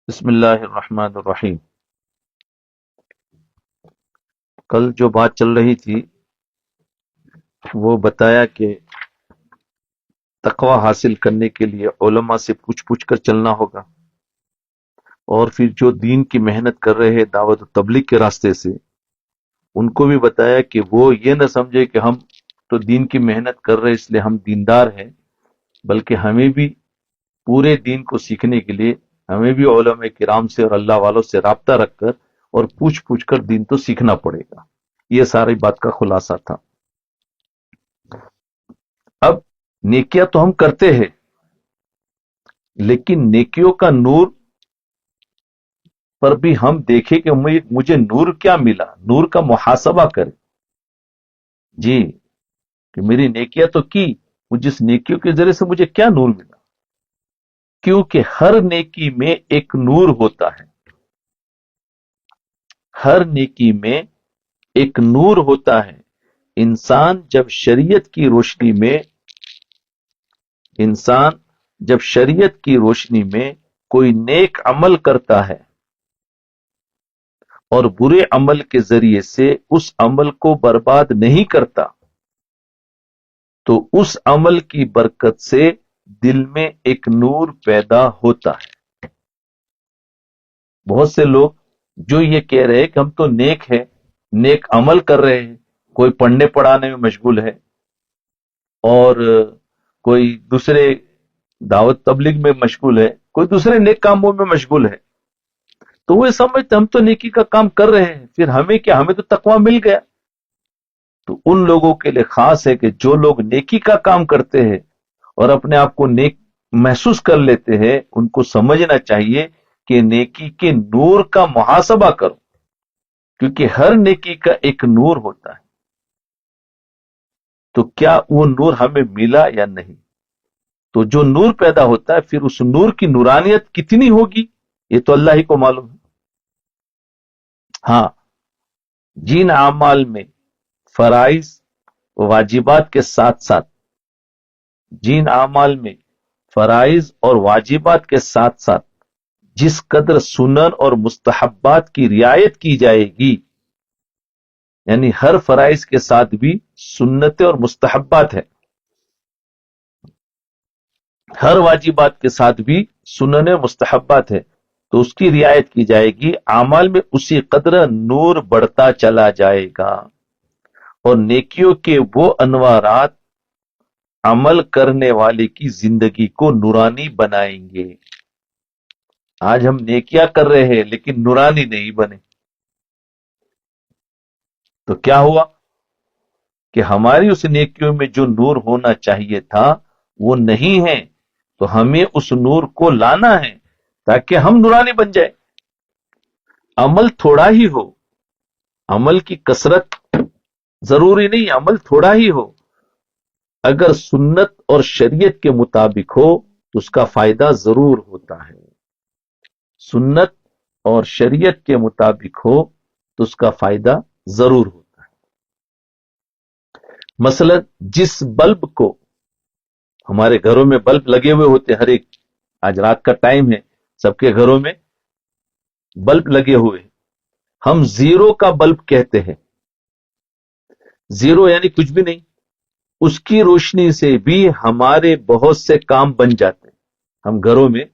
بسم اللہ الرحمن الرحیم۔ کل جو بات چل رہی تھی وہ بتایا کہ تقوی حاصل کرنے کے لیے علماء سے پوچھ پوچھ کر چلنا ہوگا، اور پھر جو دین کی محنت کر رہے ہیں دعوت و تبلیغ کے راستے سے، ان کو بھی بتایا کہ وہ یہ نہ سمجھے کہ ہم تو دین کی محنت کر رہے اس لیے ہم دیندار ہیں، بلکہ ہمیں بھی پورے دین کو سیکھنے کے لیے ہمیں بھی علماء کرام سے اور اللہ والوں سے رابطہ رکھ کر اور پوچھ پوچھ کر دین تو سیکھنا پڑے گا۔ یہ ساری بات کا خلاصہ تھا۔ اب نیکیاں تو ہم کرتے ہیں، لیکن نیکیوں کا نور پر بھی ہم دیکھیں کہ مجھے نور کیا ملا، نور کا محاسبہ کریں جی، کہ میری نیکیاں تو کی، جس نیکیوں کے ذریعے سے مجھے کیا نور ملا، کیونکہ ہر نیکی میں ایک نور ہوتا ہے، ہر نیکی میں ایک نور ہوتا ہے۔ انسان جب شریعت کی روشنی میں انسان جب شریعت کی روشنی میں کوئی نیک عمل کرتا ہے اور برے عمل کے ذریعے سے اس عمل کو برباد نہیں کرتا، تو اس عمل کی برکت سے دل میں ایک نور پیدا ہوتا ہے۔ بہت سے لوگ جو یہ کہہ رہے ہیں کہ ہم تو نیک ہیں، نیک عمل کر رہے ہیں، کوئی پڑھنے پڑھانے میں مشغول ہے اور کوئی دوسرے دعوت تبلیغ میں مشغول ہے، کوئی دوسرے نیک کاموں میں مشغول ہے، تو وہ سمجھتے ہم تو نیکی کا کام کر رہے ہیں، پھر ہمیں کیا، ہمیں تو تقویٰ مل گیا۔ تو ان لوگوں کے لیے خاص ہے کہ جو لوگ نیکی کا کام کرتے ہیں اور اپنے آپ کو نیک محسوس کر لیتے ہیں، ان کو سمجھنا چاہیے کہ نیکی کے نور کا محاسبہ کرو، کیونکہ ہر نیکی کا ایک نور ہوتا ہے۔ تو کیا وہ نور ہمیں ملا یا نہیں؟ تو جو نور پیدا ہوتا ہے، پھر اس نور کی نورانیت کتنی ہوگی یہ تو اللہ ہی کو معلوم ہے۔ ہاں، جن اعمال میں فرائض و واجبات کے ساتھ ساتھ جن اعمال میں فرائض اور واجبات کے ساتھ ساتھ جس قدر سنن اور مستحبات کی رعایت کی جائے گی، یعنی ہر فرائض کے ساتھ بھی سنتیں اور مستحبات ہے، ہر واجبات کے ساتھ بھی سنن مستحبات ہے، تو اس کی رعایت کی جائے گی، اعمال میں اسی قدر نور بڑھتا چلا جائے گا، اور نیکیوں کے وہ انوارات عمل کرنے والے کی زندگی کو نورانی بنائیں گے۔ آج ہم نیکیاں کر رہے ہیں لیکن نورانی نہیں بنے، تو کیا ہوا کہ ہماری اس نیکیوں میں جو نور ہونا چاہیے تھا وہ نہیں ہے، تو ہمیں اس نور کو لانا ہے تاکہ ہم نورانی بن جائے۔ عمل تھوڑا ہی ہو، عمل کی کثرت ضروری نہیں، عمل تھوڑا ہی ہو، اگر سنت اور شریعت کے مطابق ہو تو اس کا فائدہ ضرور ہوتا ہے، سنت اور شریعت کے مطابق ہو تو اس کا فائدہ ضرور ہوتا ہے۔ مثلا جس بلب کو، ہمارے گھروں میں بلب لگے ہوئے ہوتے، ہر ایک، آج رات کا ٹائم ہے، سب کے گھروں میں بلب لگے ہوئے، ہم زیرو کا بلب کہتے ہیں، زیرو یعنی کچھ بھی نہیں، اس کی روشنی سے بھی ہمارے بہت سے کام بن جاتے ہیں۔ ہم گھروں میں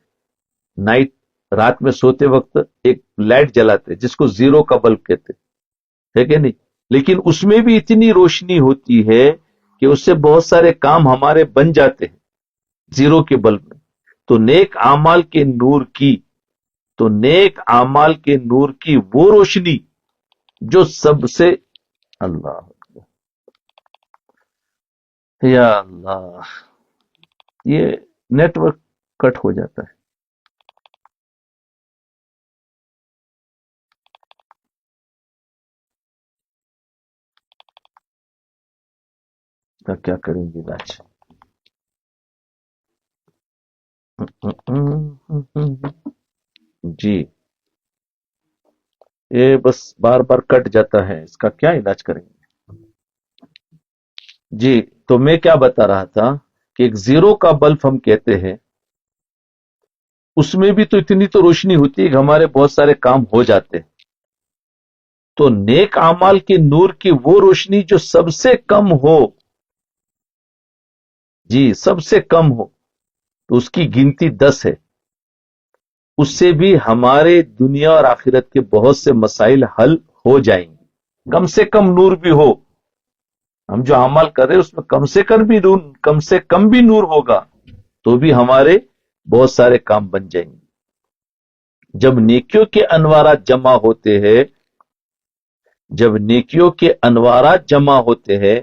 رات میں سوتے وقت ایک لائٹ جلاتے جس کو زیرو کا بلب کہتے ہے کہ نہیں، لیکن اس میں بھی اتنی روشنی ہوتی ہے کہ اس سے بہت سارے کام ہمارے بن جاتے ہیں زیرو کے بلب میں۔ تو نیک اعمال کے نور کی وہ روشنی جو سب سے، اللہ یا اللہ، یہ نیٹ ورک کٹ ہو جاتا ہے، کیا کریں گے آج؟ جی، یہ بس بار بار کٹ جاتا ہے، اس کا کیا علاج کریں گے؟ جی، تو میں کیا بتا رہا تھا کہ ایک زیرو کا بلب ہم کہتے ہیں، اس میں بھی تو اتنی تو روشنی ہوتی ہے کہ ہمارے بہت سارے کام ہو جاتے ہیں. تو نیک اعمال کے نور کی وہ روشنی جو سب سے کم ہو، جی سب سے کم ہو، تو اس کی گنتی 10 ہے. اس سے بھی ہمارے دنیا اور آخرت کے بہت سے مسائل حل ہو جائیں گے. کم سے کم نور بھی ہو، ہم جو عمل کر رہے ہیں اس میں کم سے کم بھی نور ہوگا تو بھی ہمارے بہت سارے کام بن جائیں گے. جب نیکیوں کے انوارات جمع ہوتے ہیں، جب نیکیوں کے انوارات جمع ہوتے ہیں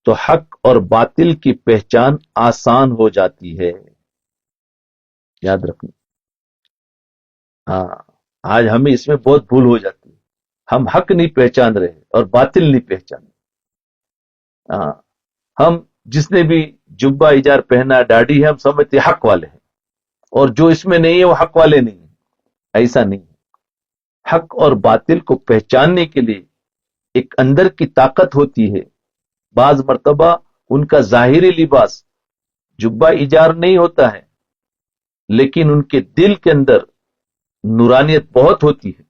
تو حق اور باطل کی پہچان آسان ہو جاتی ہے. یاد رکھنا. ہاں، آج ہمیں اس میں بہت بھول ہو جاتی ہے. ہم حق نہیں پہچان رہے اور باطل نہیں پہچان رہے. ہاں، ہم جس نے بھی جبہ ایجار پہنا ڈاڑی ہے ہم سمجھتے حق والے ہیں، اور جو اس میں نہیں ہے وہ حق والے نہیں ہیں. ایسا نہیں. حق اور باطل کو پہچاننے کے لیے ایک اندر کی طاقت ہوتی ہے. بعض مرتبہ ان کا ظاہری لباس جبہ ایجار نہیں ہوتا ہے، لیکن ان کے دل کے اندر نورانیت بہت ہوتی ہے.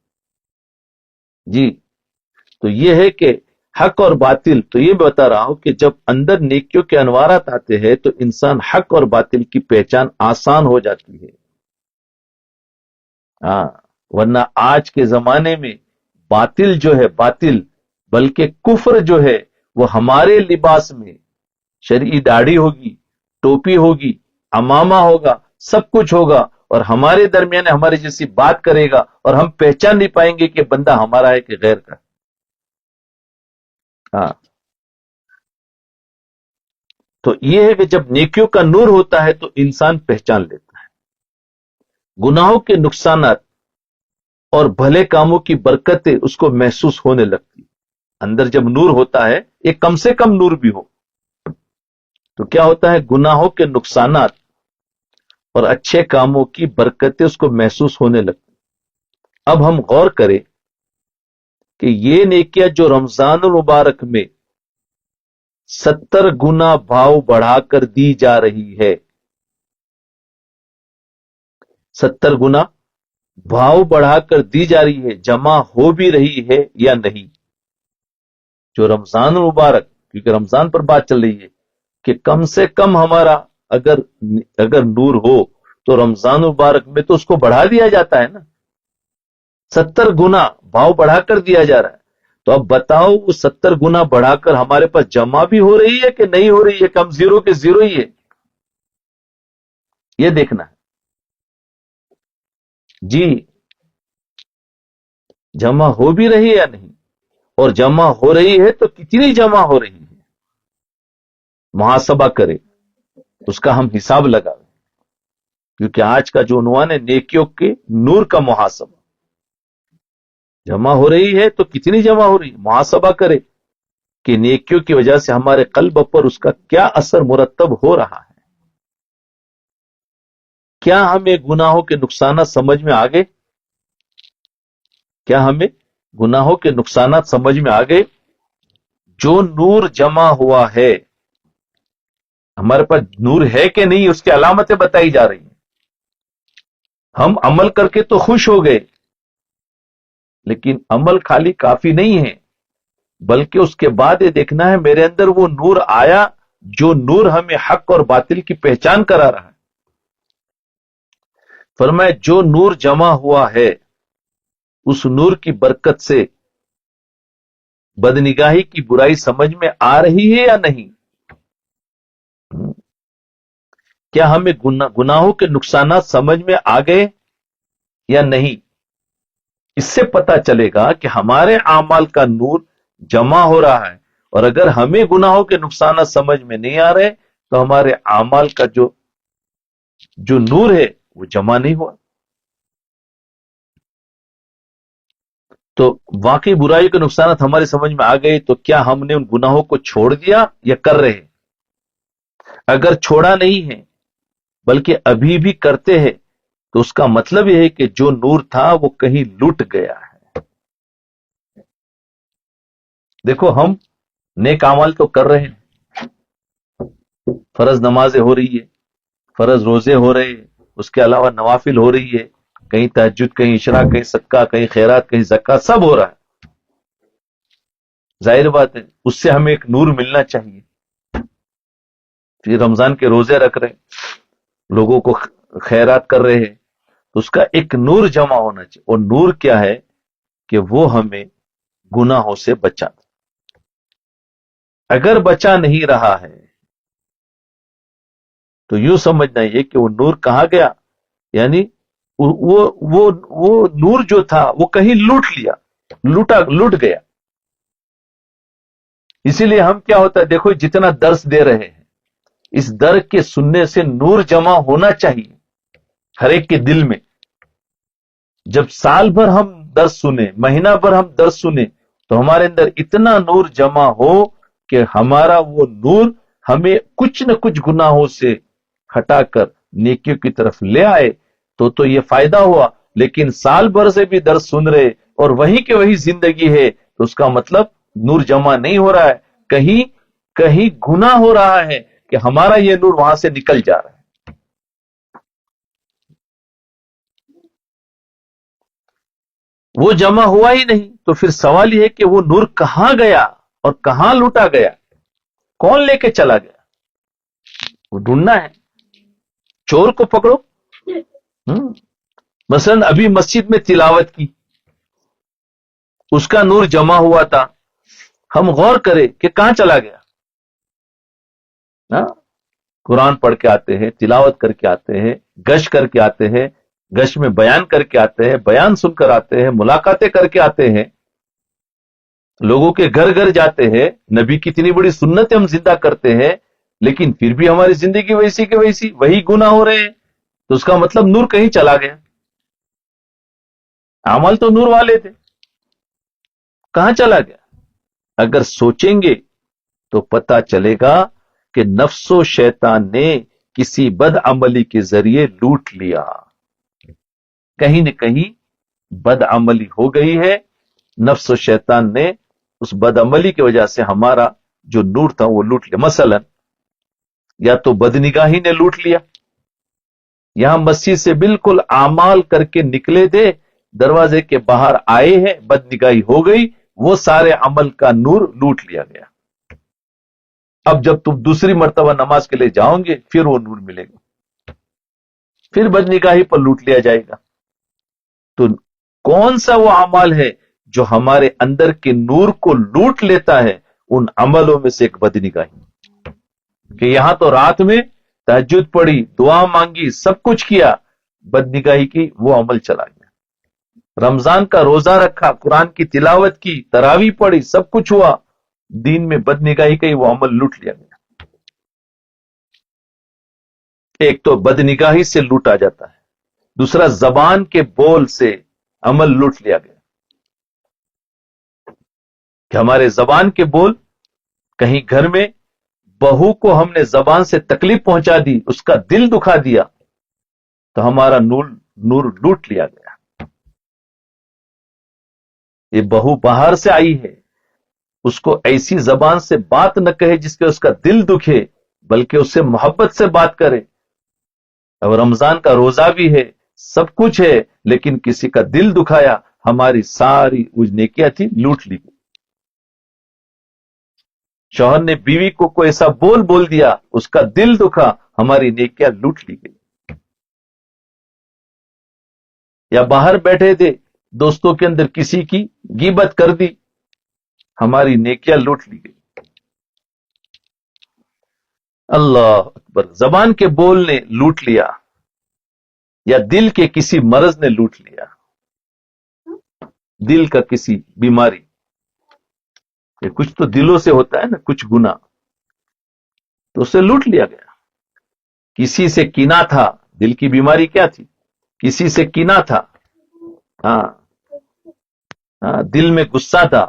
جی، تو یہ ہے کہ حق اور باطل، تو یہ بتا رہا ہوں کہ جب اندر نیکیوں کے انوارات آتے ہیں تو انسان حق اور باطل کی پہچان آسان ہو جاتی ہے. ہاں، ورنہ آج کے زمانے میں باطل جو ہے، باطل بلکہ کفر جو ہے وہ ہمارے لباس میں، شرعی داڑھی ہوگی، ٹوپی ہوگی، امامہ ہوگا، سب کچھ ہوگا، اور ہمارے درمیان ہمارے جیسی بات کرے گا اور ہم پہچان نہیں پائیں گے کہ بندہ ہمارا ہے کہ غیر کا. ہاں، تو یہ ہے کہ جب نیکیوں کا نور ہوتا ہے تو انسان پہچان لیتا ہے. گناہوں کے نقصانات اور بھلے کاموں کی برکتیں اس کو محسوس ہونے لگتی. اندر جب نور ہوتا ہے، ایک کم سے کم نور بھی ہو، تو کیا ہوتا ہے؟ گناہوں کے نقصانات اور اچھے کاموں کی برکتیں اس کو محسوس ہونے لگتی. اب ہم غور کریں کہ یہ نیکیاں جو رمضان المبارک میں 70 گنا بھاؤ بڑھا کر دی جا رہی ہے، 70 گنا بھاؤ بڑھا کر دی جا رہی ہے، جمع ہو بھی رہی ہے یا نہیں؟ جو رمضان المبارک، کیونکہ رمضان پر بات چل رہی ہے کہ کم سے کم ہمارا اگر نور ہو تو رمضان المبارک میں تو اس کو بڑھا دیا جاتا ہے نا. 70 گنا بھاؤ بڑھا کر دیا جا رہا ہے. تو اب بتاؤ وہ 70 گنا بڑھا کر ہمارے پاس جمع بھی ہو رہی ہے کہ نہیں ہو رہی ہے؟ کم زیرو کے زیرو ہی ہے. یہ دیکھنا ہے. جی، جمع ہو بھی رہی ہے یا نہیں؟ اور جمع ہو رہی ہے تو کتنی جمع ہو رہی ہے؟ محاسبہ کرے، اس کا ہم حساب لگائیں، کیونکہ آج کا جو عنوان ہے نیکیوں کے نور کا محاسبہ. جمع ہو رہی ہے تو کتنی جمع ہو رہی ہے؟ محاسبہ کرے کہ نیکیوں کی وجہ سے ہمارے قلب پر اس کا کیا اثر مرتب ہو رہا ہے. کیا ہمیں گناہوں کے نقصانات سمجھ میں آ گئے؟ کیا ہمیں گناہوں کے نقصانات سمجھ میں آ گئے؟ جو نور جمع ہوا ہے، ہمارے پاس نور ہے کہ نہیں، اس کی علامتیں بتائی جا رہی ہیں. ہم عمل کر کے تو خوش ہو گئے، لیکن عمل خالی کافی نہیں ہے، بلکہ اس کے بعد یہ دیکھنا ہے میرے اندر وہ نور آیا جو نور ہمیں حق اور باطل کی پہچان کرا رہا ہے. فرمایا جو نور جمع ہوا ہے اس نور کی برکت سے بدنگاہی کی برائی سمجھ میں آ رہی ہے یا نہیں؟ کیا ہمیں گناہوں کے نقصانات سمجھ میں آ گئے یا نہیں؟ اس سے پتا چلے گا کہ ہمارے اعمال کا نور جمع ہو رہا ہے، اور اگر ہمیں گناہوں کے نقصانات سمجھ میں نہیں آ رہے تو ہمارے اعمال کا جو نور ہے وہ جمع نہیں ہوا. تو واقعی برائی کے نقصانات ہمارے سمجھ میں آ گئے تو کیا ہم نے ان گناہوں کو چھوڑ دیا یا کر رہے ہیں؟ اگر چھوڑا نہیں ہے بلکہ ابھی بھی کرتے ہیں تو اس کا مطلب یہ ہے کہ جو نور تھا وہ کہیں لٹ گیا ہے. دیکھو، ہم نیک اعمال تو کر رہے ہیں، فرض نمازیں ہو رہی ہے، فرض روزے ہو رہے ہیں، اس کے علاوہ نوافل ہو رہی ہے، کہیں تہجد، کہیں اشراق، کہیں صدقہ، کہیں خیرات، کہیں زکوٰۃ، سب ہو رہا ہے. ظاہر بات ہے اس سے ہمیں ایک نور ملنا چاہیے. پھر رمضان کے روزے رکھ رہے ہیں، لوگوں کو خیرات کر رہے ہیں، تو اس کا ایک نور جمع ہونا چاہیے. اور نور کیا ہے کہ وہ ہمیں گناہوں سے بچا. اگر بچا نہیں رہا ہے تو یوں سمجھنا یہ کہ وہ نور کہاں گیا، یعنی وہ نور جو تھا وہ کہیں لوٹ گیا. اسی لیے ہم کیا ہوتا ہے، دیکھو جتنا درس دے رہے ہیں، اس درس کے سننے سے نور جمع ہونا چاہیے ہر ایک کے دل میں. جب سال بھر ہم درس سنیں، مہینہ بھر ہم درس سنیں، تو ہمارے اندر اتنا نور جمع ہو کہ ہمارا وہ نور ہمیں کچھ نہ کچھ گناہوں سے ہٹا کر نیکیوں کی طرف لے آئے تو یہ فائدہ ہوا. لیکن سال بھر سے بھی درس سن رہے اور وہی کے وہی زندگی ہے تو اس کا مطلب نور جمع نہیں ہو رہا ہے، کہیں گناہ ہو رہا ہے کہ ہمارا یہ نور وہاں سے نکل جا رہا ہے. وہ جمع ہوا ہی نہیں تو پھر سوال یہ ہے کہ وہ نور کہاں گیا اور کہاں لوٹا گیا، کون لے کے چلا گیا، وہ ڈھونڈنا ہے. چور کو پکڑو. مثلا ابھی مسجد میں تلاوت کی، اس کا نور جمع ہوا تھا، ہم غور کریں کہ کہاں چلا گیا. قرآن پڑھ کے آتے ہیں، تلاوت کر کے آتے ہیں، گشت کر کے آتے ہیں، گشت میں بیان کر کے آتے ہیں، بیان سن کر آتے ہیں، ملاقاتیں کر کے آتے ہیں، لوگوں کے گھر گھر جاتے ہیں، نبی کی اتنی بڑی سنت ہم زندہ کرتے ہیں، لیکن پھر بھی ہماری زندگی ویسی کہ ویسی، وہی گناہ ہو رہے ہیں. تو اس کا مطلب نور کہیں چلا گیا. اعمال تو نور والے تھے، کہاں چلا گیا؟ اگر سوچیں گے تو پتہ چلے گا کہ نفس و شیطان نے کسی بد عملی کے ذریعے لوٹ لیا. کہیں نہ کہیں بد عملی ہو گئی ہے، نفس و شیطان نے اس بد عملی کی وجہ سے ہمارا جو نور تھا وہ لوٹ لیا. مثلا یا تو بد نگاہی نے لوٹ لیا. یہاں مسجد سے بالکل اعمال کر کے نکلے تھے، دروازے کے باہر آئے ہیں، بد نگاہی ہو گئی، وہ سارے عمل کا نور لوٹ لیا گیا. اب جب تم دوسری مرتبہ نماز کے لیے جاؤ گے پھر وہ نور ملے گا، پھر بد نگاہی پر لوٹ لیا جائے گا. تو کون سا وہ عمل ہے جو ہمارے اندر کے نور کو لوٹ لیتا ہے؟ ان عملوں میں سے ایک بد نگاہی. کہ یہاں تو رات میں تہجد پڑھی، دعا مانگی، سب کچھ کیا، بد نگاہی کی، وہ عمل چلا گیا. رمضان کا روزہ رکھا، قرآن کی تلاوت کی، تراویح پڑھی، سب کچھ ہوا، دین میں بد نگاہی کی، وہ عمل لوٹ لیا گیا. ایک تو بد نگاہی سے لوٹا جاتا ہے، دوسرا زبان کے بول سے عمل لوٹ لیا گیا. کہ ہمارے زبان کے بول، کہیں گھر میں بہو کو ہم نے زبان سے تکلیف پہنچا دی، اس کا دل دکھا دیا، تو ہمارا نور لوٹ لیا گیا. یہ بہو باہر سے آئی ہے، اس کو ایسی زبان سے بات نہ کہے جس کے اس کا دل دکھے، بلکہ اس سے محبت سے بات کرے. اب رمضان کا روزہ بھی ہے، سب کچھ ہے، لیکن کسی کا دل دکھایا، ہماری ساری نیکیاں تھی لوٹ لی گئی. شوہر نے بیوی کو کوئی ایسا بول دیا، اس کا دل دکھا، ہماری نیکیاں لوٹ لی گئی. یا باہر بیٹھے تھے، دوستوں کے اندر کسی کی غیبت کر دی، ہماری نیکیاں لوٹ لی گئی. اللہ اکبر. زبان کے بول نے لوٹ لیا، یا دل کے کسی مرض نے لوٹ لیا، دل کا کسی بیماری. کہ کچھ تو دلوں سے ہوتا ہے نا، کچھ گناہ، تو اسے لوٹ لیا گیا. کسی سے کینہ تھا، دل کی بیماری کیا تھی؟ کسی سے کینہ تھا، دل میں غصہ تھا،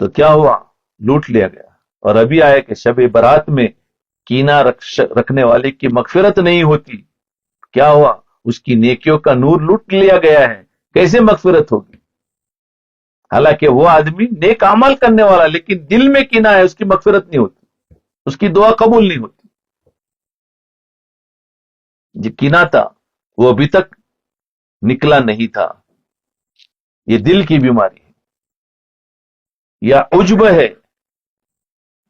تو کیا ہوا؟ لوٹ لیا گیا. اور ابھی آیا کہ شب برات میں کینہ رکھنے والے کی مغفرت نہیں ہوتی. کیا ہوا؟ اس کی نیکیوں کا نور لوٹ لیا گیا ہے. کیسے مغفرت ہوگی؟ حالانکہ وہ آدمی نیک عمل کرنے والا، لیکن دل میں کینہ ہے، اس کی مغفرت نہیں ہوتی، اس کی دعا قبول نہیں ہوتی. جو کینہ تھا وہ ابھی تک نکلا نہیں تھا، یہ دل کی بیماری ہے، یا عجب ہے،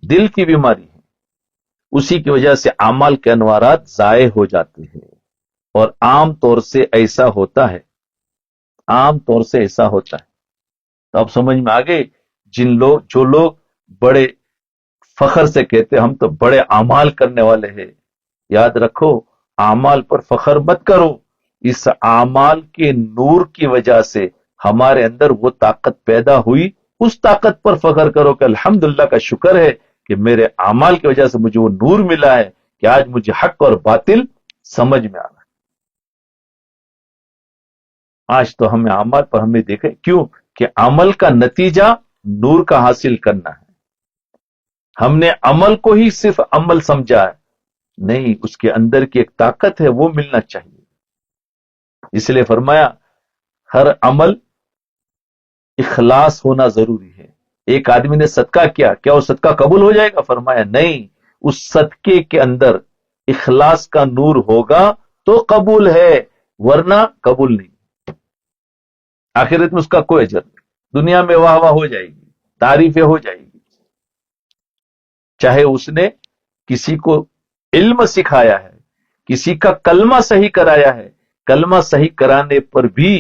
دل کی بیماری ہے، اسی کی وجہ سے اعمال کے انوارات ضائع ہو جاتے ہیں۔ اور عام طور سے ایسا ہوتا ہے، عام طور سے ایسا ہوتا ہے۔ تو اب سمجھ میں آگئے، جو لوگ بڑے فخر سے کہتے ہم تو بڑے اعمال کرنے والے ہیں، یاد رکھو اعمال پر فخر مت کرو، اس اعمال کے نور کی وجہ سے ہمارے اندر وہ طاقت پیدا ہوئی، اس طاقت پر فخر کرو کہ الحمدللہ کا شکر ہے کہ میرے اعمال کی وجہ سے مجھے وہ نور ملا ہے کہ آج مجھے حق اور باطل سمجھ میں آ رہا ہے۔ آج تو ہمیں اعمال پر ہم نے دیکھے، کیوں کہ عمل کا نتیجہ نور کا حاصل کرنا ہے۔ ہم نے عمل کو ہی صرف عمل سمجھا ہے، نہیں، اس کے اندر کی ایک طاقت ہے، وہ ملنا چاہیے۔ اس لیے فرمایا ہر عمل اخلاص ہونا ضروری ہے۔ ایک آدمی نے صدقہ کیا، کیا وہ صدقہ قبول ہو جائے گا؟ فرمایا نہیں، اس صدقے کے اندر اخلاص کا نور ہوگا تو قبول ہے، ورنہ قبول نہیں۔ آخرت میں اس کا کوئی اجر نہیں، دنیا میں واہ واہ ہو جائے گی، تعریفیں ہو جائے گی، چاہے اس نے کسی کو علم سکھایا ہے، کسی کا کلمہ صحیح کرایا ہے، کلمہ صحیح کرانے پر بھی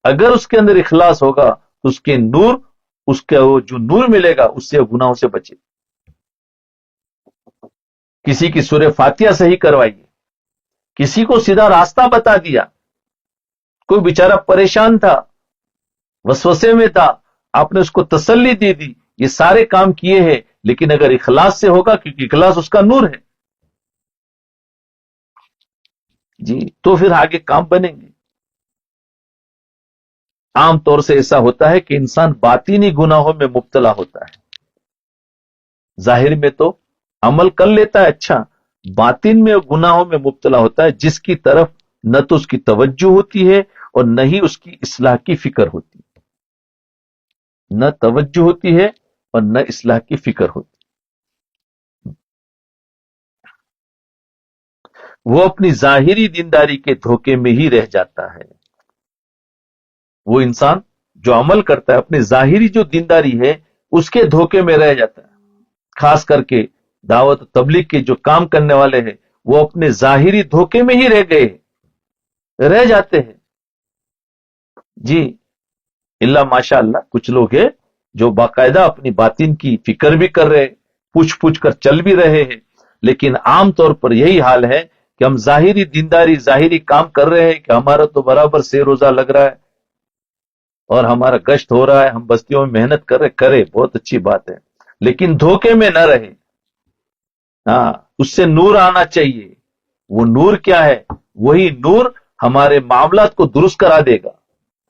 اگر اس کے اندر اخلاص ہوگا تو اس کے نور، اس کا وہ جو نور ملے گا اس سے گناہوں سے بچے۔ کسی کی سورہ فاتحہ صحیح کروائیے، کسی کو سیدھا راستہ بتا دیا، کوئی بیچارہ پریشان تھا، وسوسے میں تھا، آپ نے اس کو تسلی دے دی، یہ سارے کام کیے ہیں، لیکن اگر اخلاص سے ہوگا، کیونکہ اخلاص اس کا نور ہے جی، تو پھر آگے کام بنیں گے۔ عام طور سے ایسا ہوتا ہے کہ انسان باطنی گناہوں میں مبتلا ہوتا ہے، ظاہر میں تو عمل کر لیتا ہے اچھا، باطن میں گناہوں میں مبتلا ہوتا ہے، جس کی طرف نہ تو اس کی توجہ ہوتی ہے اور نہ ہی اس کی اصلاح کی فکر ہوتی ہے، نہ توجہ ہوتی ہے اور نہ اصلاح کی فکر ہوتی ہے۔ وہ اپنی ظاہری دینداری کے دھوکے میں ہی رہ جاتا ہے۔ وہ انسان جو عمل کرتا ہے اپنی ظاہری جو دینداری ہے اس کے دھوکے میں رہ جاتا ہے۔ خاص کر کے دعوت و تبلیغ کے جو کام کرنے والے ہیں وہ اپنے ظاہری دھوکے میں ہی رہ جاتے ہیں جی، اللہ ماشاء اللہ کچھ لوگ ہیں جو باقاعدہ اپنی باطن کی فکر بھی کر رہے، پوچھ کر چل بھی رہے ہیں، لیکن عام طور پر یہی حال ہے کہ ہم ظاہری دینداری، ظاہری کام کر رہے ہیں کہ ہمارا تو برابر سے روزہ لگ رہا ہے اور ہمارا گشت ہو رہا ہے، ہم بستیوں میں محنت کرے، بہت اچھی بات ہے، لیکن دھوکے میں نہ رہے۔ ہاں، اس سے نور آنا چاہیے۔ وہ نور کیا ہے؟ وہی نور ہمارے معاملات کو درست کرا دے گا،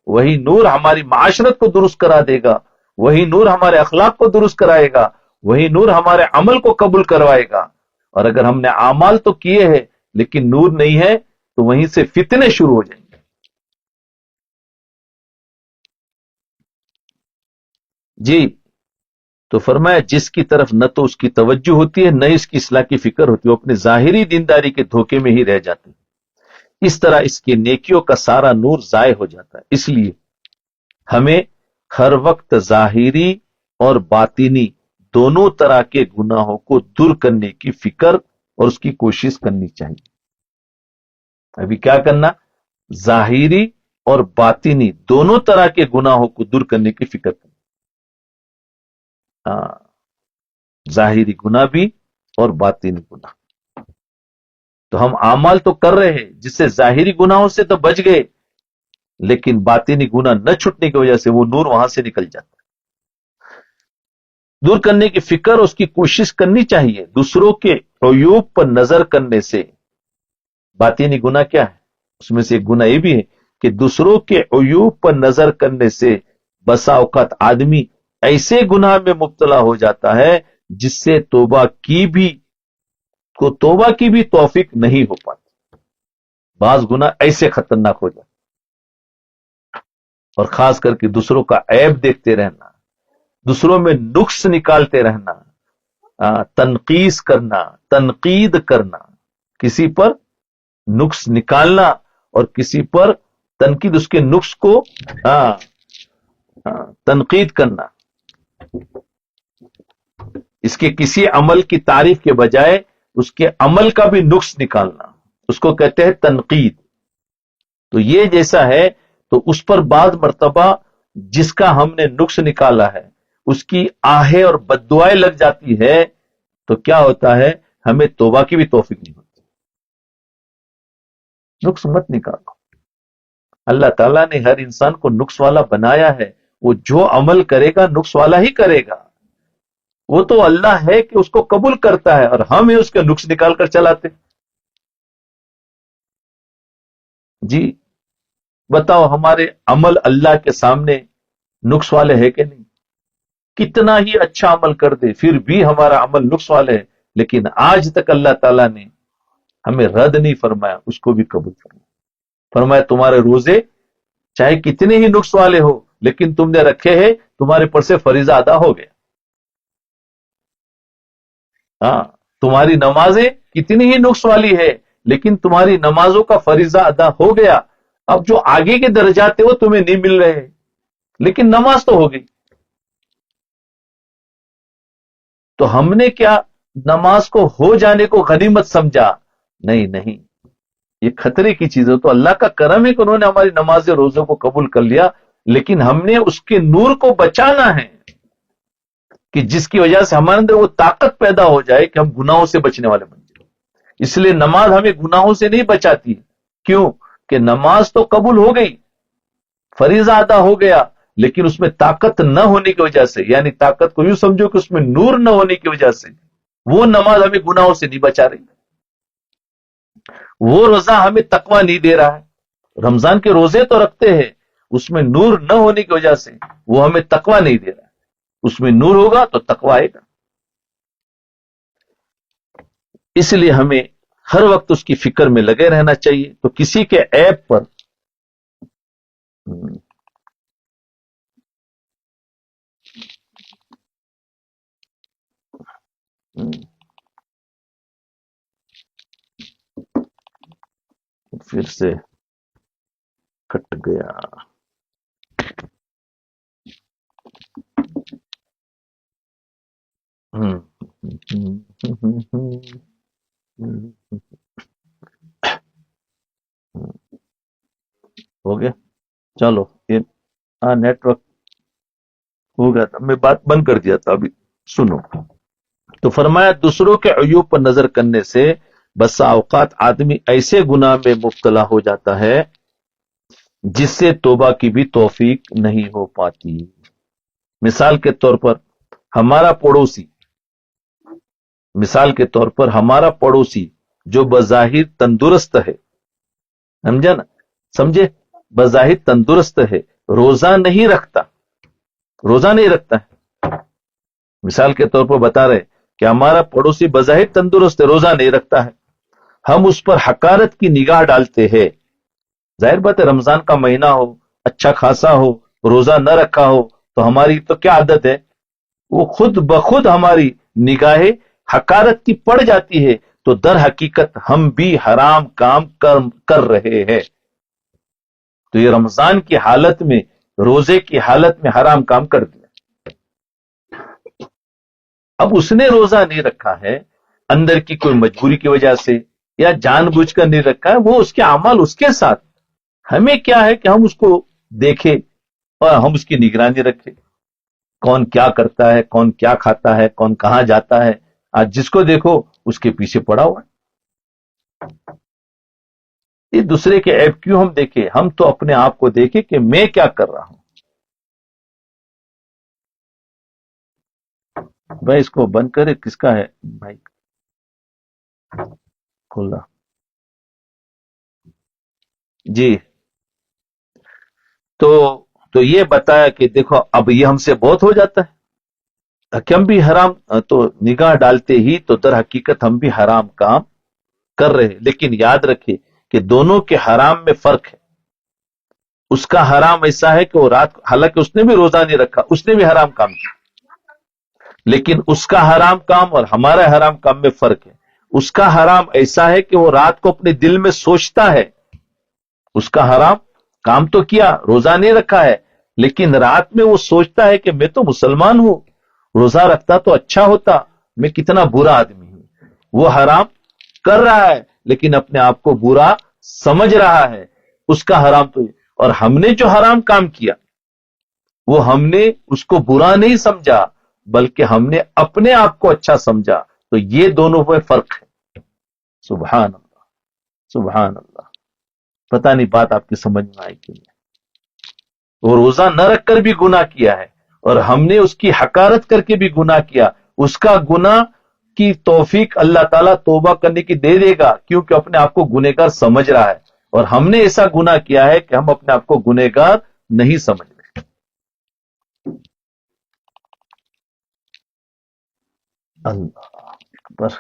وہی نور ہماری معاشرت کو درست کرا دے گا، وہی نور ہمارے اخلاق کو درست کرائے گا، وہی نور ہمارے عمل کو قبول کروائے گا۔ اور اگر ہم نے اعمال تو کیے ہیں لیکن نور نہیں ہے تو وہیں سے فتنے شروع ہو جائیں گے جی۔ تو فرمایا جس کی طرف نہ تو اس کی توجہ ہوتی ہے نہ اس کی اصلاح کی فکر ہوتی ہے، وہ اپنی ظاہری دینداری کے دھوکے میں ہی رہ جاتے ہیں، اس طرح اس کی نیکیوں کا سارا نور ضائع ہو جاتا ہے۔ اس لیے ہمیں ہر وقت ظاہری اور باطنی دونوں طرح کے گناہوں کو دور کرنے کی فکر اور اس کی کوشش کرنی چاہیے۔ ابھی کیا کرنا؟ ظاہری اور باطنی دونوں طرح کے گناہوں کو دور کرنے کی فکر کرنا۔ ہاں، ظاہری گناہ بھی اور باطنی گناہ۔ تو ہم اعمال تو کر رہے ہیں جس سے ظاہری گناہوں سے تو بچ گئے، لیکن باطنی گناہ نہ چھٹنے کی وجہ سے وہ نور وہاں سے نکل جاتا ہے۔ دور کرنے کی فکر اس کی کوشش کرنی چاہیے۔ دوسروں کے عیوب پر نظر کرنے سے، باطنی گناہ کیا ہے؟ اس میں سے ایک گناہ یہ بھی ہے کہ دوسروں کے عیوب پر نظر کرنے سے بسا اوقات آدمی ایسے گناہ میں مبتلا ہو جاتا ہے جس سے توبہ کی بھی توفیق نہیں ہو پاتی۔ بعض گناہ ایسے خطرناک ہو جاتے، اور خاص کر کے دوسروں کا عیب دیکھتے رہنا، دوسروں میں نقص نکالتے رہنا، تنقید کرنا، کسی پر نقص نکالنا اور کسی پر تنقید، اس کے نقص کو تنقید کرنا، اس کے کسی عمل کی تعریف کے بجائے اس کے عمل کا بھی نقص نکالنا، اس کو کہتے ہیں تنقید. تو یہ جیسا ہے تو اس پر بعض مرتبہ جس کا ہم نے نقص نکالا ہے اس کی آہیں اور بددعائیں لگ جاتی ہے، تو کیا ہوتا ہے، ہمیں توبہ کی بھی توفیق نہیں ہوتی. نقص مت نکالو. اللہ تعالیٰ نے ہر انسان کو نقص والا بنایا ہے، وہ جو عمل کرے گا نقص والا ہی کرے گا. وہ تو اللہ ہے کہ اس کو قبول کرتا ہے اور ہم ہی اس کے نقص نکال کر چلاتے. جی بتاؤ، ہمارے عمل اللہ کے سامنے نقص والے ہے کہ نہیں؟ کتنا ہی اچھا عمل کر دے پھر بھی ہمارا عمل نقص والے ہے، لیکن آج تک اللہ تعالیٰ نے ہمیں رد نہیں فرمایا، اس کو بھی قبول فرمایا. فرمایا تمہارے روزے چاہے کتنے ہی نقص والے ہو لیکن تم نے رکھے ہیں، تمہارے پر سے فریضہ ادا ہو گیا. ہاں، تمہاری نمازیں کتنی ہی نقص والی ہے لیکن تمہاری نمازوں کا فریضہ ادا ہو گیا. اب جو آگے کے درجات ہیں وہ تمہیں نہیں مل رہے لیکن نماز تو ہو گئی. تو ہم نے کیا نماز کو ہو جانے کو غنیمت سمجھا؟ نہیں، یہ خطرے کی چیز ہے. تو اللہ کا کرم ہے کہ انہوں نے ہماری نماز روزوں کو قبول کر لیا، لیکن ہم نے اس کے نور کو بچانا ہے کہ جس کی وجہ سے ہمارے اندر وہ طاقت پیدا ہو جائے کہ ہم گناہوں سے بچنے والے بن جائیں. اس لیے نماز ہمیں گناہوں سے نہیں بچاتی. کیوں؟ کہ نماز تو قبول ہو گئی، فریضہ ادا ہو گیا، لیکن اس میں طاقت نہ ہونے کی وجہ سے، یعنی طاقت کو یوں سمجھو کہ اس میں نور نہ ہونے کی وجہ سے وہ نماز ہمیں گناہوں سے نہیں بچا رہی. وہ روزہ ہمیں تقوی نہیں دے رہا ہے. رمضان کے روزے تو رکھتے ہیں، اس میں نور نہ ہونے کی وجہ سے وہ ہمیں تقوی نہیں دے رہا ہے. اس میں نور ہوگا تو تقوی آئے گا. اس لیے ہمیں ہر وقت اس کی فکر میں لگے رہنا چاہیے. تو کسی کے عیب پر پھر سے کٹ گیا. ہو گیا، چلو یہ نیٹ ورک ہو گیا تھا، میں بات بند کر دیا تھا. ابھی سنو. تو فرمایا دوسروں کے عیوب پر نظر کرنے سے بسا اوقات آدمی ایسے گناہ میں مبتلا ہو جاتا ہے جس سے توبہ کی بھی توفیق نہیں ہو پاتی. مثال کے طور پر ہمارا پڑوسی جو بظاہر تندرست ہے، سمجھا نا، سمجھے، بظاہر تندرست ہے، روزہ نہیں رکھتا ہے. مثال کے طور پر بتا رہے کہ ہمارا پڑوسی بظاہر تندرست ہے، روزہ نہیں رکھتا ہے. ہم اس پر حقارت کی نگاہ ڈالتے ہیں. ظاہر بات ہے، رمضان کا مہینہ ہو، اچھا خاصا ہو، روزہ نہ رکھا ہو تو ہماری تو کیا عادت ہے، وہ خود بخود ہماری نگاہیں حقارت کی پڑ جاتی ہے. تو در حقیقت ہم بھی حرام کام کر رہے ہیں. تو یہ رمضان کی حالت میں، روزے کی حالت میں حرام کام کر دیا. اب اس نے روزہ نہیں رکھا ہے اندر کی کوئی مجبوری کی وجہ سے یا جان بوجھ کر نہیں رکھا ہے، وہ اس کے اعمال اس کے ساتھ. ہمیں کیا ہے کہ ہم اس کو دیکھیں اور ہم اس کی نگرانی رکھیں. کون کیا کرتا ہے، کون کیا کھاتا ہے، کون کہاں جاتا ہے، آج جس کو دیکھو اس کے پیچھے پڑا ہوا ہے. یہ دوسرے کے عیب کیوں ہم دیکھیں؟ ہم تو اپنے آپ کو دیکھیں کہ میں کیا کر رہا ہوں. بھائی اس کو بند کرے، کس کا ہے بھائی؟ کھلا جی. تو یہ بتایا کہ دیکھو اب یہ ہم سے بہت ہو جاتا ہے کہ ہم بھی حرام تو نگاہ ڈالتے ہی تو در حقیقت ہم بھی حرام کام کر رہے. لیکن یاد رکھے کہ دونوں کے حرام میں فرق ہے. اس کا حرام ایسا ہے کہ وہ رات، حالانکہ اس نے بھی روزہ نہیں رکھا، اس نے بھی حرام کام کیا، لیکن اس کا حرام کام اور ہمارا حرام کام میں فرق ہے. اس کا حرام ایسا ہے کہ وہ رات کو اپنے دل میں سوچتا ہے. اس کا حرام کام تو کیا، روزہ نہیں رکھا ہے، لیکن رات میں وہ سوچتا ہے کہ میں تو مسلمان ہوں، روزہ رکھتا تو اچھا ہوتا، میں کتنا برا آدمی ہوں. وہ حرام کر رہا ہے لیکن اپنے آپ کو برا سمجھ رہا ہے. اس کا حرام تو یہ. اور ہم نے جو حرام کام کیا وہ ہم نے اس کو برا نہیں سمجھا بلکہ ہم نے اپنے آپ کو اچھا سمجھا. تو یہ دونوں میں فرق ہے. سبحان اللہ، سبحان اللہ. پتہ نہیں بات آپ کی سمجھ میں آئی کہ نہیں. وہ روزہ نہ رکھ کر بھی گناہ کیا ہے اور ہم نے اس کی حقارت کر کے بھی گناہ کیا. اس کا گناہ کی توفیق اللہ تعالیٰ توبہ کرنے کی دے دے گا کیونکہ اپنے آپ کو گنہگار سمجھ رہا ہے، اور ہم نے ایسا گناہ کیا ہے کہ ہم اپنے آپ کو گنہگار نہیں سمجھ رہے. اللہ اکبر،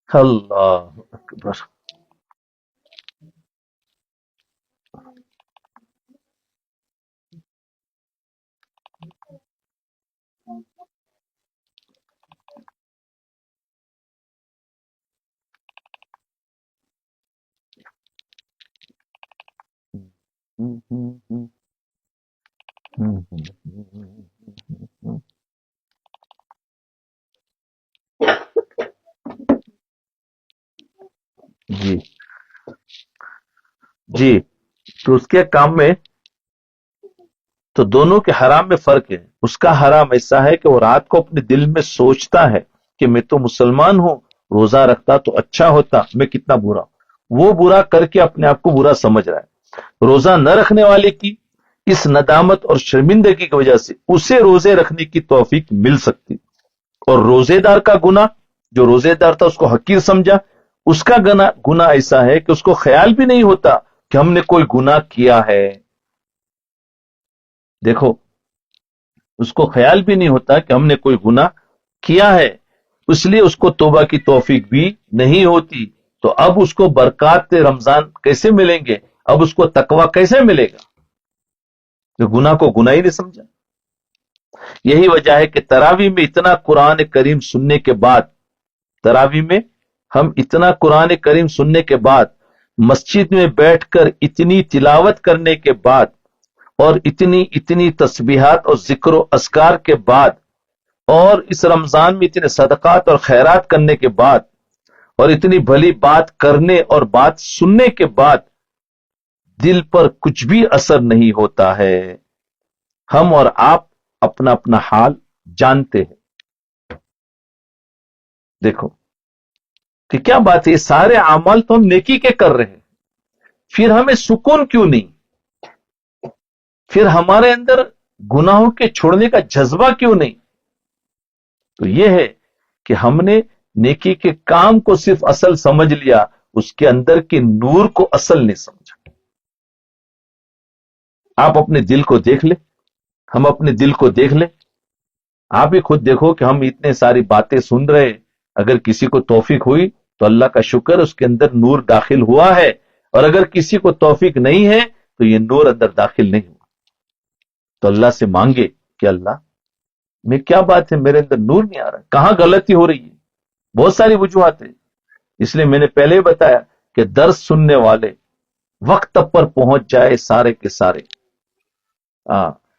اللہ اکبر. جی جی، تو اس کے کام میں تو دونوں کے حرام میں فرق ہے. اس کا حرام ایسا ہے کہ وہ رات کو اپنے دل میں سوچتا ہے کہ میں تو مسلمان ہوں، روزہ رکھتا تو اچھا ہوتا، میں کتنا برا. وہ برا کر کے اپنے آپ کو برا سمجھ رہا ہے. روزہ نہ رکھنے والے کی اس ندامت اور شرمندگی کی وجہ سے اسے روزے رکھنے کی توفیق مل سکتی. اور روزے دار کا گناہ، جو روزے دار تھا اس کو حقیر سمجھا، اس کا گناہ ایسا ہے کہ اس کو خیال بھی نہیں ہوتا کہ ہم نے کوئی گناہ کیا ہے. دیکھو، اس کو خیال بھی نہیں ہوتا کہ ہم نے کوئی گناہ کیا ہے، اس لیے اس کو توبہ کی توفیق بھی نہیں ہوتی. تو اب اس کو برکات رمضان کیسے ملیں گے؟ اب اس کو تقوی کیسے ملے گا جو گناہ کو گناہ ہی نہیں سمجھا. یہی وجہ ہے کہ تراویح میں اتنا قرآن کریم سننے کے بعد، تراویح میں ہم اتنا قرآن کریم سننے کے بعد، مسجد میں بیٹھ کر اتنی تلاوت کرنے کے بعد، اور اتنی تسبیحات اور ذکر و اذکار کے بعد، اور اس رمضان میں اتنے صدقات اور خیرات کرنے کے بعد، اور اتنی بھلی بات کرنے اور بات سننے کے بعد دل پر کچھ بھی اثر نہیں ہوتا ہے. ہم اور آپ اپنا اپنا حال جانتے ہیں. دیکھو کہ کیا بات ہے، یہ سارے اعمال تو ہم نیکی کے کر رہے ہیں، پھر ہمیں سکون کیوں نہیں؟ پھر ہمارے اندر گناہوں کے چھوڑنے کا جذبہ کیوں نہیں؟ تو یہ ہے کہ ہم نے نیکی کے کام کو صرف اصل سمجھ لیا، اس کے اندر کے نور کو اصل نہیں سمجھا. آپ اپنے دل کو دیکھ لیں، ہم اپنے دل کو دیکھ لیں. آپ ہی خود دیکھو کہ ہم اتنے ساری باتیں سن رہے، اگر کسی کو توفیق ہوئی تو اللہ کا شکر، اس کے اندر نور داخل ہوا ہے، اور اگر کسی کو توفیق نہیں ہے تو یہ نور اندر داخل نہیں ہوا. تو اللہ سے مانگے کہ اللہ میں کیا بات ہے، میرے اندر نور نہیں آ رہا، کہاں غلطی ہو رہی ہے. بہت ساری وجوہات ہیں، اس لیے میں نے پہلے ہی بتایا کہ درس سننے والے وقت پر پہنچ جائے سارے کے سارے،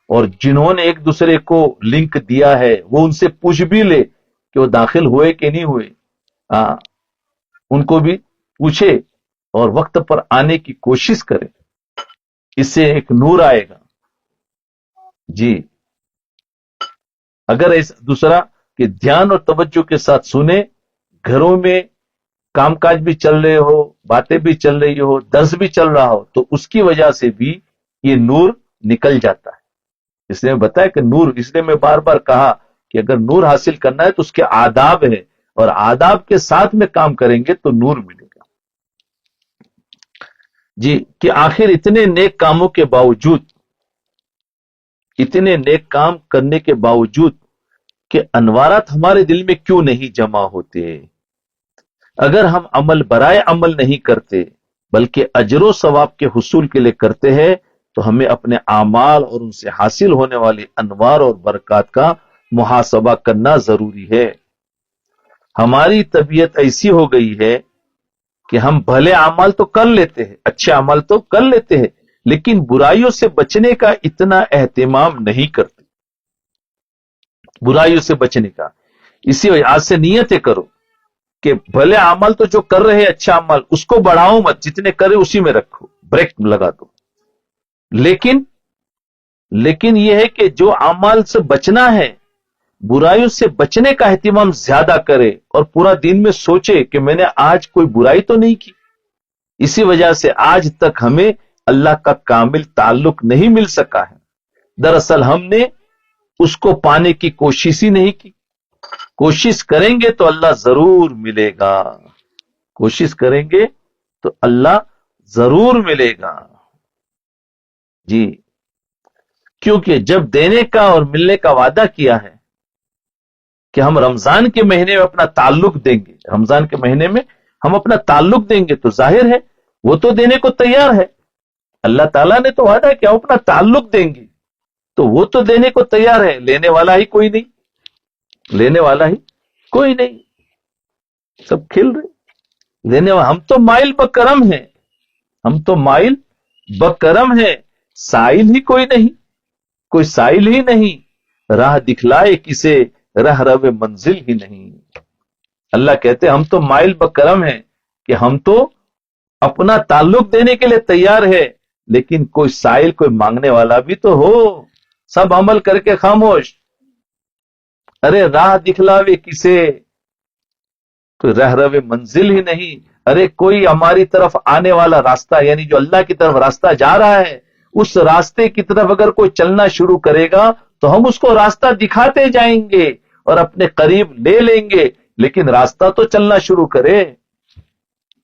اور جنہوں نے ایک دوسرے کو لنک دیا ہے وہ ان سے پوچھ بھی لے کہ وہ داخل ہوئے کہ نہیں ہوئے. ان کو بھی پوچھے اور وقت پر آنے کی کوشش کرے، اس سے ایک نور آئے گا. جی، اگر ایسا دوسرا کہ دھیان اور توجہ کے ساتھ سنے، گھروں میں کام کاج بھی چل رہے ہو، باتیں بھی چل رہی ہو، درس بھی چل رہا ہو، تو اس کی وجہ سے بھی یہ نور نکل جاتا ہے. اس لیے میں بتایا کہ نور، اس لیے میں بار بار کہا کہ اگر نور حاصل کرنا ہے تو اس کے آداب ہے، اور آداب کے ساتھ میں کام کریں گے تو نور ملے گا. جی، کہ آخر اتنے نیک کاموں کے باوجود، اتنے نیک کام کرنے کے باوجود کہ انوارات ہمارے دل میں کیوں نہیں جمع ہوتے؟ اگر ہم عمل برائے عمل نہیں کرتے بلکہ اجر و ثواب کے حصول کے لیے کرتے ہیں تو ہمیں اپنے اعمال اور ان سے حاصل ہونے والی انوار اور برکات کا محاسبہ کرنا ضروری ہے. ہماری طبیعت ایسی ہو گئی ہے کہ ہم بھلے اعمال تو کر لیتے ہیں، اچھے اعمال تو کر لیتے ہیں، لیکن برائیوں سے بچنے کا اتنا اہتمام نہیں کرتے. برائیوں سے بچنے کا اسی وجہ آج سے نیتیں کرو کہ بھلے اعمال تو جو کر رہے اچھا اعمال اس کو بڑھاؤ مت، جتنے کرے اسی میں رکھو، بریک لگا دو. لیکن یہ ہے کہ جو اعمال سے بچنا ہے، برائیوں سے بچنے کا اہتمام زیادہ کرے اور پورا دن میں سوچے کہ میں نے آج کوئی برائی تو نہیں کی. اسی وجہ سے آج تک ہمیں اللہ کا کامل تعلق نہیں مل سکا ہے. دراصل ہم نے اس کو پانے کی کوشش ہی نہیں کی. کوشش کریں گے تو اللہ ضرور ملے گا، کوشش کریں گے تو اللہ ضرور ملے گا. جی، کیونکہ جب دینے کا اور ملنے کا وعدہ کیا ہے کہ ہم رمضان کے مہینے میں اپنا تعلق دیں گے، رمضان کے مہینے میں ہم اپنا تعلق دیں گے، تو ظاہر ہے وہ تو دینے کو تیار ہے. اللہ تعالیٰ نے تو وعدہ کیا، ہم اپنا تعلق دیں گے، تو وہ تو دینے کو تیار ہے. لینے والا ہی کوئی نہیں، لینے والا ہی کوئی نہیں، سب کھل رہے لینے والا. ہم تو مائل بکرم ہیں، ہم تو مائل بکرم ہیں، سائل ہی کوئی نہیں، کوئی سائل ہی نہیں، راہ دکھلائے کسے رہ رو منزل ہی نہیں. اللہ کہتے ہم تو مائل بکرم ہیں کہ ہم تو اپنا تعلق دینے کے لیے تیار ہے، لیکن کوئی سائل، کوئی مانگنے والا بھی تو ہو. سب عمل کر کے خاموش. ارے راہ دکھلاوے کسے، کوئی رہ رو منزل ہی نہیں. ارے کوئی ہماری طرف آنے والا راستہ، یعنی جو اللہ کی طرف راستہ جا رہا ہے، اس راستے کی طرف اگر کوئی چلنا شروع کرے گا تو ہم اس کو راستہ دکھاتے جائیں گے اور اپنے قریب لے لیں گے، لیکن راستہ تو چلنا شروع کرے.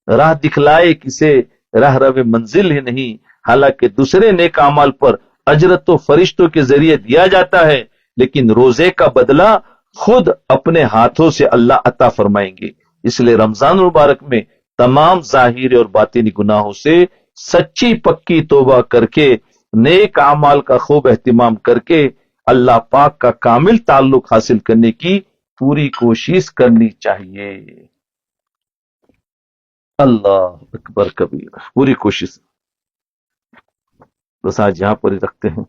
راہ دکھلائے کسے راہ رو منزل ہی نہیں. حالانکہ دوسرے نیک اعمال پر اجر تو فرشتوں کے ذریعے دیا جاتا ہے، لیکن روزے کا بدلہ خود اپنے ہاتھوں سے اللہ عطا فرمائیں گے. اس لیے رمضان مبارک میں تمام ظاہری اور باطنی گناہوں سے سچی پکی توبہ کر کے، نیک اعمال کا خوب اہتمام کر کے اللہ پاک کا کامل تعلق حاصل کرنے کی پوری کوشش کرنی چاہیے. اللہ اکبر کبیر، پوری کوشش. بس آج یہاں پر ہی رکھتے ہیں.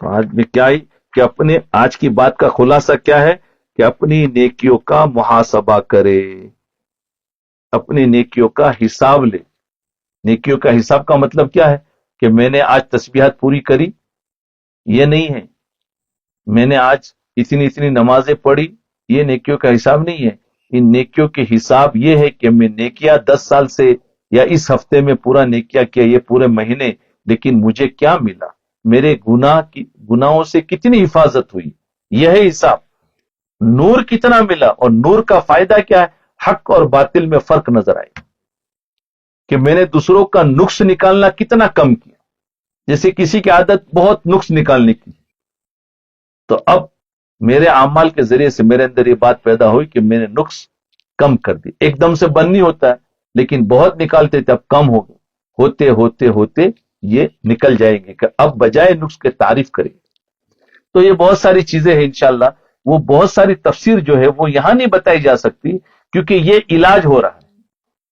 تو آج میں کیا ہی کہ اپنے آج کی بات کا خلاصہ کیا ہے کہ اپنی نیکیوں کا محاسبہ کرے، اپنی نیکیوں کا حساب لے. نیکیوں کا حساب کا مطلب کیا ہے کہ میں نے آج تسبیحات پوری کری، یہ نہیں ہے. میں نے آج اتنی نمازیں پڑھی، یہ نیکیوں کا حساب نہیں ہے. ان نیکیوں کے حساب یہ ہے کہ میں نیکیاں 10 سال سے یا اس ہفتے میں پورا نیکیاں کیا، یہ پورے مہینے، لیکن مجھے کیا ملا، میرے گناہوں سے کتنی حفاظت ہوئی، یہ ہے حساب. نور کتنا ملا، اور نور کا فائدہ کیا ہے، حق اور باطل میں فرق نظر آئے کہ میں نے دوسروں کا نقص نکالنا کتنا کم کیا. جیسے کسی کی عادت بہت نقص نکالنے کی، تو اب میرے اعمال کے ذریعے سے میرے اندر یہ بات پیدا ہوئی کہ میں نے نقص کم کر دی. ایک دم سے بند نہیں ہوتا ہے، لیکن بہت نکالتے تھے، اب کم ہو گئے. ہوتے ہوتے ہوتے یہ نکل جائیں گے کہ اب بجائے نقص کے تعریف کریں. تو یہ بہت ساری چیزیں ہیں انشاءاللہ. وہ بہت ساری تفسیر جو ہے وہ یہاں نہیں بتائی جا سکتی، کیونکہ یہ علاج ہو رہا ہے،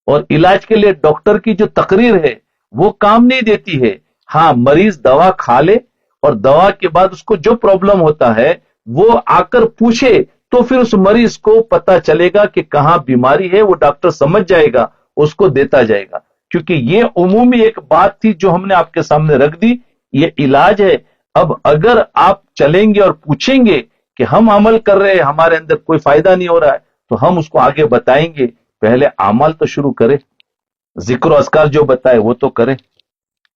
اور علاج کے لیے ڈاکٹر کی جو تقریر ہے وہ کام نہیں دیتی ہے. ہاں، مریض دوا کھا لے اور دوا کے بعد اس کو جو پرابلم ہوتا ہے وہ آ کر پوچھے، تو پھر اس مریض کو پتا چلے گا کہ کہاں بیماری ہے، وہ ڈاکٹر سمجھ جائے گا، اس کو دیتا جائے گا. کیونکہ یہ عمومی ایک بات تھی جو ہم نے آپ کے سامنے رکھ دی، یہ علاج ہے. اب اگر آپ چلیں گے اور پوچھیں گے کہ ہم عمل کر رہے ہیں، ہمارے اندر کوئی فائدہ نہیں ہو رہا ہے، تو ہم اس کو آگے بتائیں گے. پہلے اعمال تو شروع کریں، ذکر و اذکار جو بتائے وہ تو کریں.